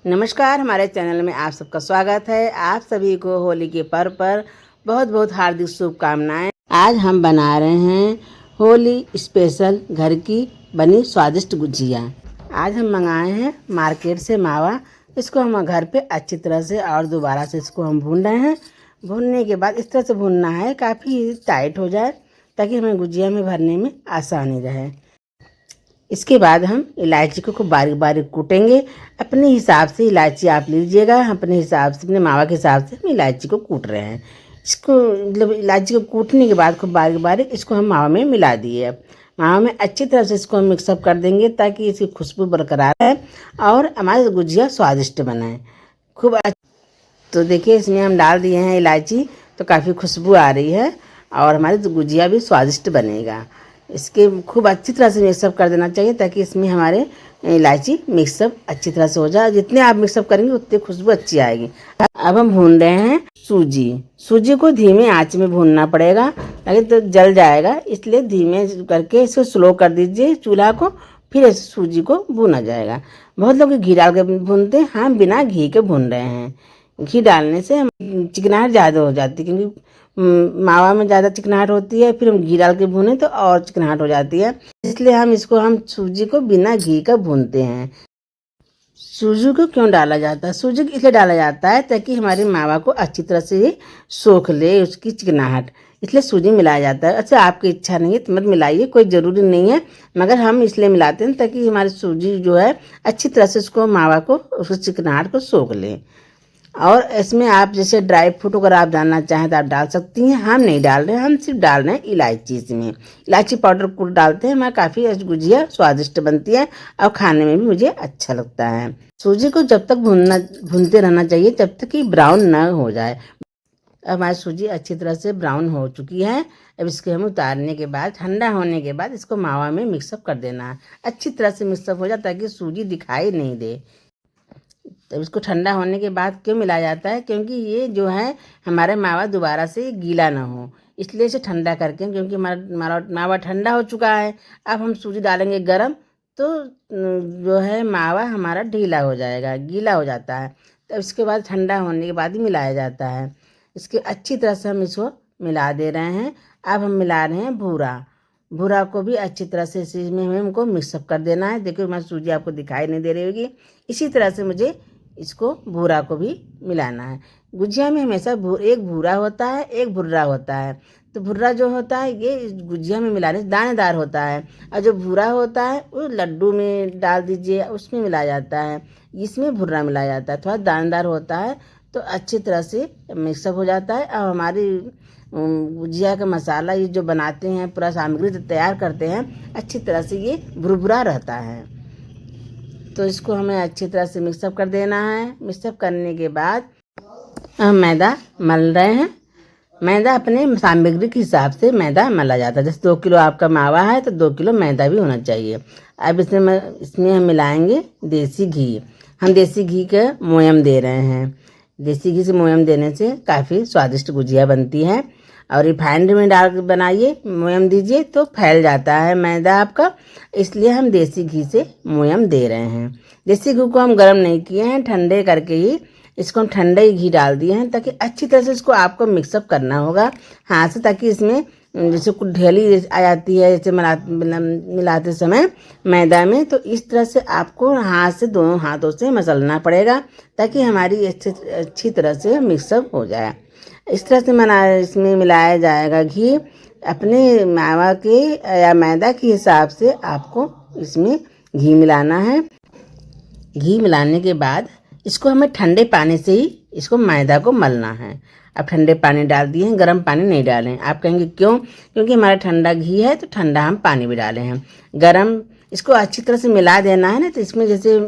नमस्कार, हमारे चैनल में आप सबका स्वागत है। आप सभी को होली के पर्व पर बहुत बहुत हार्दिक शुभकामनाएं। आज हम बना रहे हैं होली स्पेशल घर की बनी स्वादिष्ट गुजिया। आज हम मंगाए हैं मार्केट से मावा। इसको हम घर पे अच्छी तरह से और दोबारा से इसको हम भून रहे हैं। भूनने के बाद इस तरह से भूनना है काफ़ी टाइट हो जाए, ताकि हमें गुजिया में भरने में आसानी रहे। इसके बाद हम इलायची को खूब बारीक बारीक कूटेंगे। अपने हिसाब से इलायची आप लीजिएगा। अपने हिसाब से, अपने मावा के हिसाब से हम इलायची को कूट रहे हैं। इसको मतलब इलायची को कूटने के बाद खूब बारीक बारीक इसको हम मावा में मिला दिए। मावा में अच्छी तरह से इसको हम मिक्सअप कर देंगे, ताकि इसकी खुशबू बरकरार रहे और हमारी गुजिया स्वादिष्ट बने खूब। तो देखिए, इसमें हम डाल दिए हैं इलायची, तो काफ़ी खुशबू आ रही है और हमारी गुजिया भी स्वादिष्ट बनेगा। इसके खूब अच्छी तरह से मिक्सअप कर देना चाहिए, ताकि इसमें हमारे इलायची मिक्सअप अच्छी तरह से हो जाए। जितने आप मिक्सअप करेंगे उतनी खुशबू अच्छी आएगी। अब हम भून रहे हैं सूजी को धीमे आंच में भूनना पड़ेगा, नहीं तो जल जाएगा। इसलिए धीमे करके इसको स्लो कर दीजिए चूल्हा को, फिर इस सूजी को भूना जाएगा। बहुत लोग घी डाल के भूनते हैं, हम बिना घी के भून रहे हैं। घी डालने से चिकनाहट ज़्यादा हो जाती है, क्योंकि मावा में ज़्यादा चिकनाहट होती है। फिर हम घी डाल के भूने तो और चिकनाहट हो जाती है। इसलिए हम सूजी को बिना घी का भूनते हैं। सूजी को क्यों डाला जाता है? सूजी को इसलिए डाला जाता है ताकि हमारे मावा को अच्छी तरह से सोख ले उसकी चिकनाहट, इसलिए सूजी मिलाया जाता है। अच्छा, आपकी इच्छा नहीं है तो मत मिलाइए, कोई ज़रूरी नहीं है, मगर हम इसलिए मिलाते हैं ताकि हमारी सूजी जो है अच्छी तरह से उसको मावा को उसकी चिकनाहट को सोख ले। और इसमें आप जैसे ड्राई फ्रूट अगर आप डालना चाहें तो आप डाल सकती हैं। हम नहीं डाल रहे हैं, हम सिर्फ डाल रहे हैं इलायची। इसमें इलायची पाउडर को डालते हैं, हमारा काफ़ी गुजिया स्वादिष्ट बनती है और खाने में भी मुझे अच्छा लगता है। सूजी को जब तक भूनते रहना चाहिए जब तक कि ब्राउन ना हो जाए। अब हमारी सूजी अच्छी तरह से ब्राउन हो चुकी है। अब इसके हम उतारने के बाद, ठंडा होने के बाद इसको मावा में मिक्सअप कर देना है। अच्छी तरह से मिक्सअप हो जाए ताकि सूजी दिखाई नहीं दे। तब इसको ठंडा होने के बाद क्यों मिलाया जाता है? क्योंकि ये जो है हमारा मावा दोबारा से गीला ना हो, इसलिए इसे ठंडा करके, क्योंकि हमारा मावा ठंडा हो चुका है। अब हम सूजी डालेंगे गरम, तो जो है मावा हमारा ढीला हो जाएगा, गीला हो जाता है। तब इसके बाद ठंडा होने के बाद ही मिलाया जाता है। इसके अच्छी तरह से हम इसको मिला दे रहे हैं। अब हम मिला रहे हैं भूरा को भी अच्छी तरह से इसमें हमें हमको मिक्सअप कर देना है। देखिए, हमारी सूजी आपको दिखाई नहीं दे रही होगी। इसी तरह से मुझे इसको भूरा को भी मिलाना है। गुजिया में हमेशा एक भूरा होता है, एक भुर्रा होता है। तो भुर्रा जो होता है ये गुजिया में मिलाने से दानेदार होता है, और जो भूरा होता है वो लड्डू में डाल दीजिए, उसमें मिलाया जाता है। इसमें भुर्रा मिलाया जाता है, थोड़ा दानेदार होता है, तो अच्छी तरह से मिक्सअप हो जाता है। और हमारी गुजिया का मसाला ये जो बनाते हैं, पूरा सामग्री तैयार करते हैं, अच्छी तरह से ये भुरभुरा रहता है। तो इसको हमें अच्छी तरह से मिक्सअप कर देना है। मिक्सअप करने के बाद हम मैदा मल रहे हैं। मैदा अपने सामग्री के हिसाब से मैदा मला जाता है। जैसे 2 किलो आपका मावा है तो 2 किलो मैदा भी होना चाहिए। अब इसमें हम मिलाएंगे देसी घी। हम देसी घी का मोयम दे रहे हैं। देसी घी से मोयम देने से काफ़ी स्वादिष्ट गुजिया बनती है। और रिफाइंड में डाल के बनाइए, मोयम दीजिए तो फैल जाता है मैदा आपका, इसलिए हम देसी घी से मोयम दे रहे हैं। देसी घी को हम गर्म नहीं किए हैं, ठंडे करके ही इसको हम ठंडे ही घी डाल दिए हैं, ताकि अच्छी तरह से इसको आपको मिक्सअप करना होगा हाथ से, ताकि इसमें जैसे कुछ ढेली आ जाती है जैसे मिलाते समय मैदा में, तो इस तरह से आपको हाथ से, दोनों हाथों से मसलना पड़ेगा, ताकि हमारी अच्छी तरह से मिक्सअप हो जाए। इस तरह से इसमें मिलाया जाएगा घी। अपने मावा के या मैदा के हिसाब से आपको इसमें घी मिलाना है। घी मिलाने के बाद इसको हमें ठंडे पानी से ही इसको मैदा को मलना है। अब ठंडे पानी डाल दिए हैं, गर्म पानी नहीं डालें। आप कहेंगे क्यों? क्योंकि हमारा ठंडा घी है तो ठंडा हम पानी भी डाले हैं। गरम इसको अच्छी तरह से मिला देना है ना, तो इसमें जैसे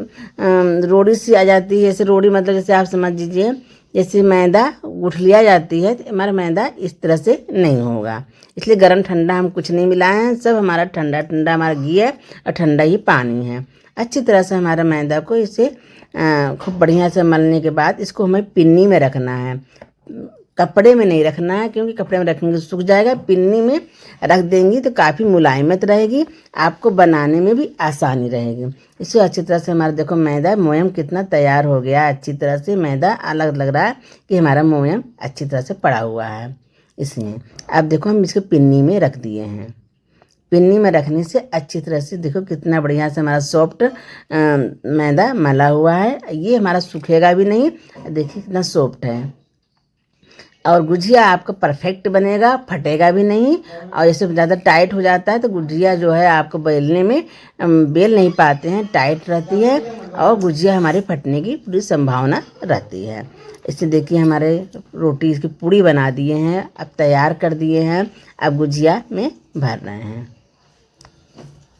रोड़ी सी आ जाती है। जैसे रोड़ी मतलब जैसे आप समझ लीजिए जैसे मैदा गुठलिया जाती है, तो हमारा मैदा इस तरह से नहीं होगा। इसलिए गरम ठंडा हम कुछ नहीं मिलाए हैं, सब हमारा ठंडा ठंडा हमारा घी है और ठंडा ही पानी है। अच्छी तरह से हमारा मैदा को इसे खूब बढ़िया से मलने के बाद इसको हमें पिन्नी में रखना है। कपड़े में नहीं रखना है, क्योंकि कपड़े में रखेंगे तो सूख जाएगा। पिन्नी में रख देंगी तो काफ़ी मुलायमत रहेगी, आपको बनाने में भी आसानी रहेगी। इसे अच्छी तरह से हमारा देखो मैदा मोयम कितना तैयार हो गया। अच्छी तरह से मैदा अलग लग रहा है कि हमारा मोयम अच्छी तरह से पड़ा हुआ है इसमें। अब देखो हम इसको पिन्नी में रख दिए हैं। पिन्नी में रखने से अच्छी तरह से देखो कितना बढ़िया से हमारा सॉफ्ट मैदा मला हुआ है। ये हमारा सूखेगा भी नहीं, देखिए कितना सॉफ्ट है। और गुजिया आपका परफेक्ट बनेगा, फटेगा भी नहीं। और जैसे ज़्यादा टाइट हो जाता है तो गुजिया जो है आपको बेलने में बेल नहीं पाते हैं, टाइट रहती है और गुजिया हमारे फटने की पूरी संभावना रहती है। इससे देखिए हमारे रोटी इसकी पूड़ी बना दिए हैं, अब तैयार कर दिए हैं। अब गुजिया में भर रहे हैं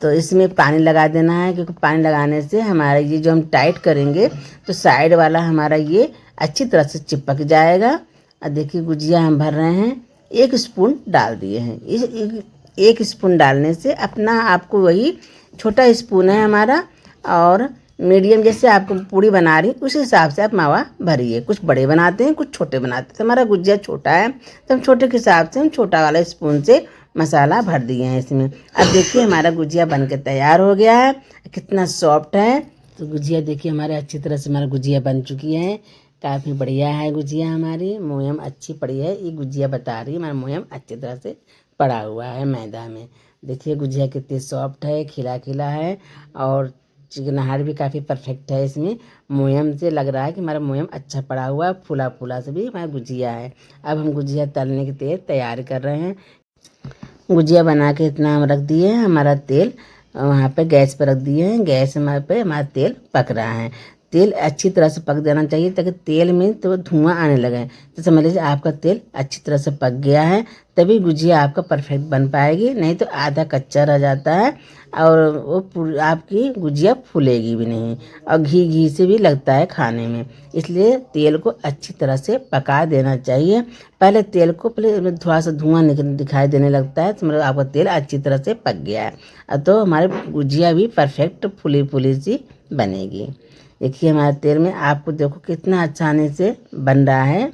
तो इसमें पानी लगा देना है, क्योंकि पानी लगाने से हमारा ये जो हम टाइट करेंगे तो साइड वाला हमारा ये अच्छी तरह से चिपक जाएगा। और देखिए गुजिया हम भर रहे हैं, 1 स्पून डाल दिए हैं। इस 1 स्पून डालने से अपना आपको वही छोटा स्पून है हमारा, और मीडियम जैसे आपको पूड़ी बना रही उस हिसाब से आप मावा भरिए। कुछ बड़े बनाते हैं, कुछ छोटे बनाते हैं। तो हमारा गुजिया छोटा है तो हम छोटे के हिसाब से हम छोटा वाला स्पून से मसाला भर दिए हैं इसमें। अब देखिए हमारा गुजिया बनके तैयार हो गया है, कितना सॉफ्ट है। तो गुजिया देखिए हमारे अच्छी तरह से हमारा गुजिया बन चुकी है, काफ़ी बढ़िया है गुजिया हमारी। मोयम अच्छी पड़ी है, ये गुजिया बता रही है हमारा मोयम अच्छी तरह से पड़ा हुआ है मैदा में। देखिए गुजिया कितनी सॉफ्ट है, खिला खिला है और चिकनाहट भी काफ़ी परफेक्ट है इसमें। मोयम से लग रहा है कि हमारा मोयम अच्छा पड़ा हुआ है, फूला फूला से भी हमारा गुजिया है। अब हम गुजिया तलने की तेल तैयार कर रहे हैं। गुजिया बना के इतना हम रख दिए हैं, हमारा तेल वहाँ पे गैस पर रख दिए हैं। गैस हमारे पे हमारा तेल पक रहा है। तेल अच्छी तरह से पक देना चाहिए ताकि तेल में तो धुआं आने लगे, तो समझ लीजिए आपका तेल अच्छी तरह से पक गया है, तभी गुजिया आपका परफेक्ट बन पाएगी। नहीं तो आधा कच्चा रह जाता है और वो आपकी गुजिया फूलेगी भी नहीं, और घी घी से भी लगता है खाने में। इसलिए तेल को अच्छी तरह से पका देना चाहिए। पहले तेल को पहले थोड़ा सा धुआं दिखाई देने लगता है तो मतलब आपका तेल अच्छी तरह से पक गया है, तो हमारे गुजिया भी परफेक्ट फुली फुली सी बनेगी। देखिए हमारे तेल में आपको देखो कितना आसानी से बन रहा है।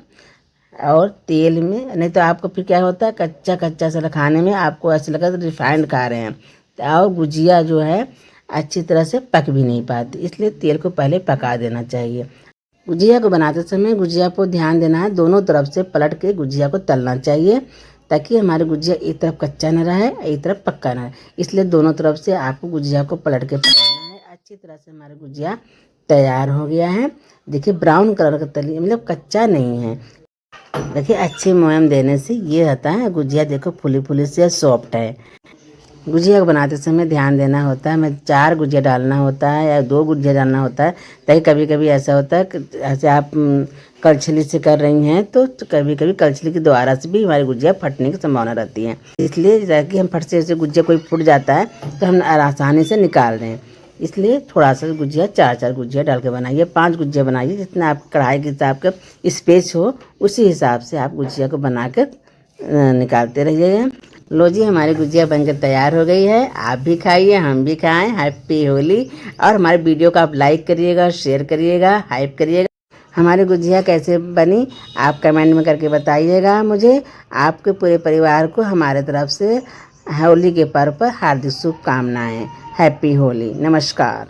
और तेल में नहीं तो आपको फिर क्या होता है, कच्चा कच्चा सा खाने में आपको ऐसा लगा तो रिफाइंड खा रहे हैं, और गुजिया जो है अच्छी तरह से पक भी नहीं पाती। इसलिए तेल को पहले पका देना चाहिए। गुजिया को बनाते समय गुजिया को ध्यान देना है, दोनों तरफ से पलट के गुजिया को तलना चाहिए, ताकि हमारे गुजिया एक तरफ कच्चा न रहे एक तरफ पक्का न रहे। इसलिए दोनों तरफ से आपको गुजिया को पलट के पकाना है। अच्छी तरह से हमारे गुजिया तैयार हो गया है। देखिए ब्राउन कलर का तली, मतलब कच्चा नहीं है। देखिए अच्छे मोयम देने से ये रहता है गुजिया, देखो फुली फुली से सॉफ्ट है। गुजिया को बनाते समय ध्यान देना होता है, हमें 4 गुजिया डालना होता है या 2 गुजिया डालना होता है, ताकि कभी कभी ऐसा होता है कि ऐसे आप कलछली से कर रही हैं तो कभी कभी कलछली के द्वारा से भी हमारी गुजिया फटने की संभावना रहती है। इसलिए ताकि हम फट से गुजिया कोई फूट जाता है तो हम आसानी से निकाल दें, इसलिए थोड़ा सा गुजिया 4-4 गुजिया डाल के बनाइए। 5 गुजिया बनाइए, जितना आप कढ़ाई के हिसाब का स्पेस हो उसी हिसाब से आप गुजिया को बना कर निकालते रहिएगा। लो जी हमारी गुजिया बनकर तैयार हो गई है, आप भी खाइए हम भी खाएं। हैप्पी होली। और हमारे वीडियो को आप लाइक करिएगा, शेयर करिएगा, हाइप करिएगा। हमारी गुजिया कैसे बनी आप कमेंट में करके बताइएगा मुझे। आपके पूरे परिवार को हमारे तरफ से होली के पर्व पर हार्दिक शुभकामनाएं। हैप्पी होली। नमस्कार।